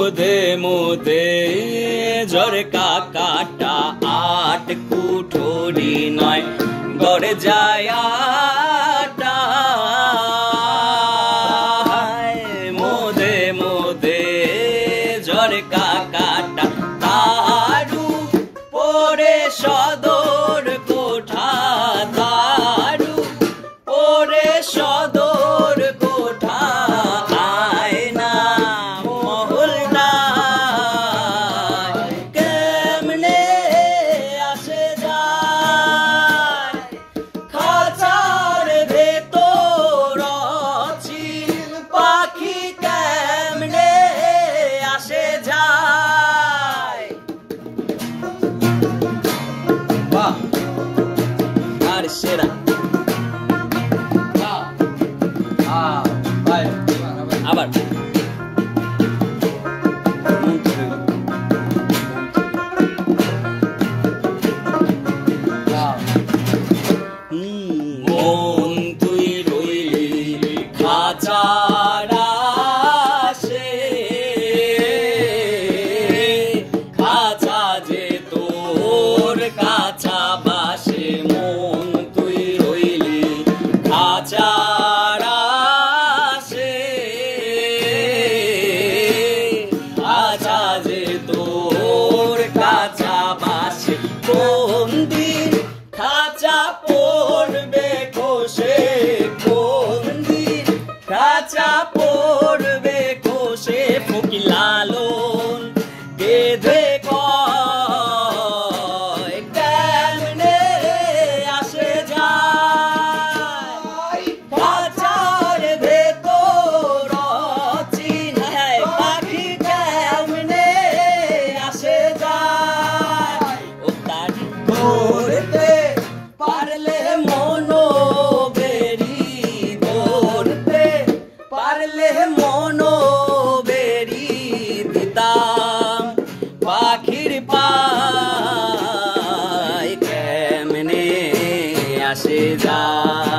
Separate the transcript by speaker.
Speaker 1: মুদে মুদে ঝরকা কাটা আট কুঠুরি নয় গড়ে যায় আটা। মুদে মুদে ঝরকা কাটা তারু পরে সদর কোঠা, তারু পরে সদর কোঠা। আয়না মহলটা কেমনে আসে যায়, খাঁচার ভেতর অচিন পাখি কেমনে আসে যায়। বাহ আর সেরা আবার মন তুই রইলি খাঁচার আশে, খাঁচা যে তোর কাছা বাসে। মন তুই রইলি খাঁচার আশে, খাঁচা যে তোর কাছা বাসে। কোন দিন খাঁচা পড়বে খসে, কোন দিন খাঁচা পড়বে খসে। ফকির লালন বেঁধে কয় কেমনে আসে যায়, খাঁচার ভেতর অচিন পাখি কেমনে আসে যায়। ও তার ধরতে পারলে মনো বেরি, ধরতে পারলে মনো বেরি দিতাম পাখির পায় কেমনে আসে যায়।